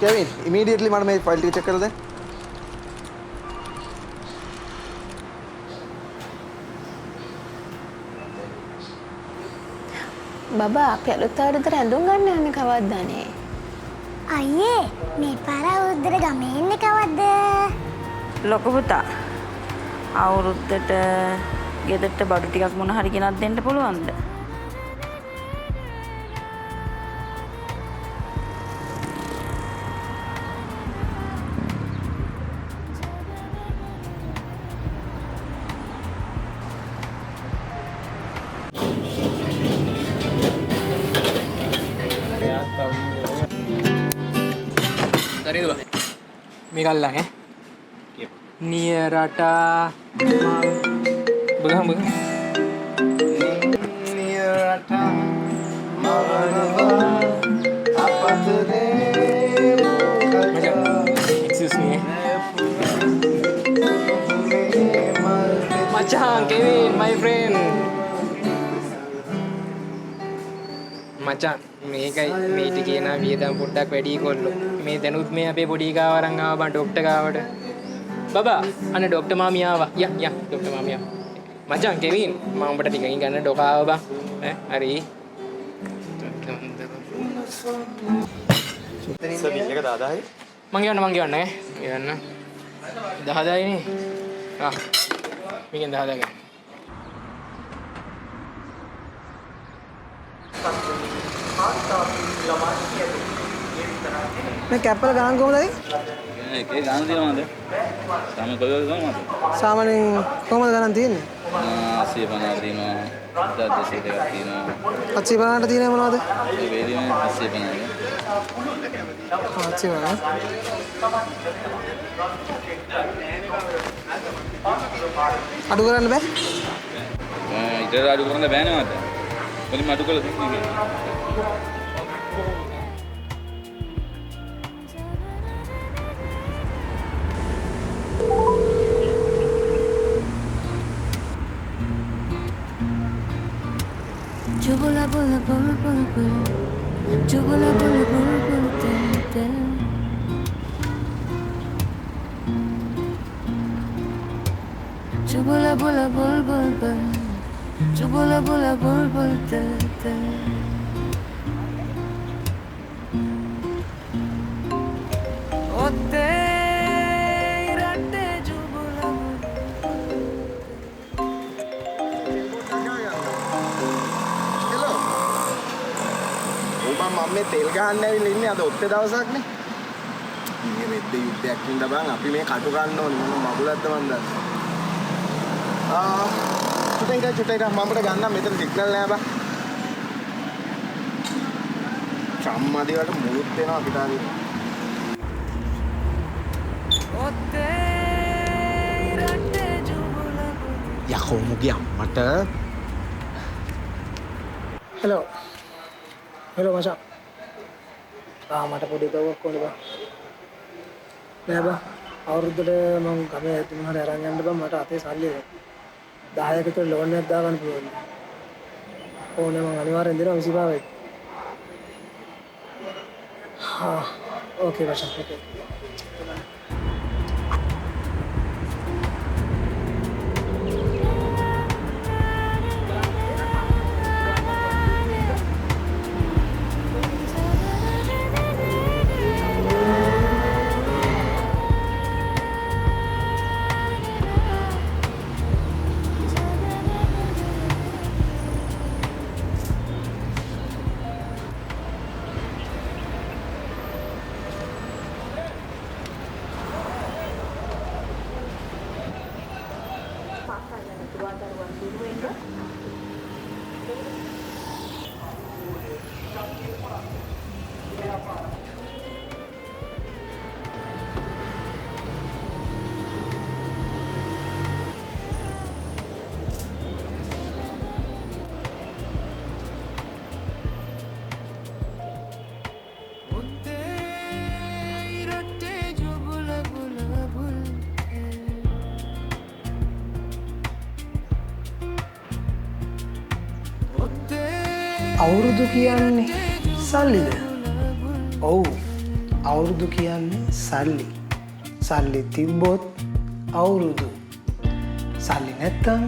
Kevin, immediately මට මේ file ටික check කරලා දෙන්න. බබා අපි අලුත් අවුරුද්දට ඇඳුම් ගන්න යන්නේ කවද්ද අනේ? අයියේ මේ පාර අවුරුද්දට ගමේ ඉන්නේ කවද්ද? ලොකු පුතා අවුරුද්දට ගෙදරට බඩු ටිකක් මොන හරි ගෙනත් දෙන්න පුළුවන්ද? Megalang Nierata Begang Nierata Maranava Apatade Excuse me Macam Kevin, my friend Macam මේකයි මේ ටික කියන වියදම් පොඩ්ඩක් වැඩි කොල්ලෝ මේ දැනුත් මේ අපේ පොඩි ගාව අරන් ආවා බං ડોක්ටර් ගාවට බබා අනේ ડોක්ටර් මාමි ආවා යා ડોක්ටර් මාමි ආවා මචං කෙවින් මම උඹට ටිකකින් ගන්න ඩොකාව බං හරි සබිල් එක 10000යි මං කියන්න ගන්න 10000යි නේ මේකෙන් 10000 ගන්න මේ කැප්පල ගණන් කොහොමද? ඒකේ ගණන් තියෙනවද? සාමාන්‍ය කොයි වගේ ගණන්ද? සාමාන්‍යයෙන් කොහොමද ගණන් තියෙන්නේ? 850 තියෙනවා 1200 එකක් තියෙනවා 750ට තියෙන්නේ මොනවද? ඒ වේදිනේ 850 එක 850 අඩු කරන්න බෑ? ඊට අඩු කරන්න බෑ නේද? කොලින් අඩු කළා දෙන්නේ Jubula bula bul bul bul Jubula bula bul bul tel tel Jubula bula bul bul bul Jubula bula bul bul tel tel Otte ratte jubula මම මේ තෙල් ගහන්න ඇවිල්ලා ඉන්නේ අද ඔත්තේ දවසක් නේ. මේ රෙද්ද යුද්ධයක් ඉන්න බං අපි මේ කටු ගන්න ඕනේ මොන මගුලක්ද මන් දන්නේ. චුටෙන් මම අපිට ගන්නම් මෙතන සිග්නල් නෑ බං. සම්මාදී වලට මුළුත් වෙනවා අපිට ආදී. යකෝ මුගේ අම්මට හෙලෝ මචං මට පොඩි කවුවක් ඕනේ බං නෑ බං අවුරුද්දට මම ගමේ තුනකට අරන් යන්න බං මට අතේ සල්ලි 10ක විතර ලෝන් එකක් දාගන්න පුළුවන් ඕනේ මම අනිවාර්යෙන් දෙනවා 25යි ඕකේ මචං ඕකේ අවුරුදු කියන්නේ සල්ලිද? ඔව්. අවුරුදු කියන්නේ සල්ලි. සල්ලි තිබ්බොත් අවුරුදු. සල්ලි නැත්තම්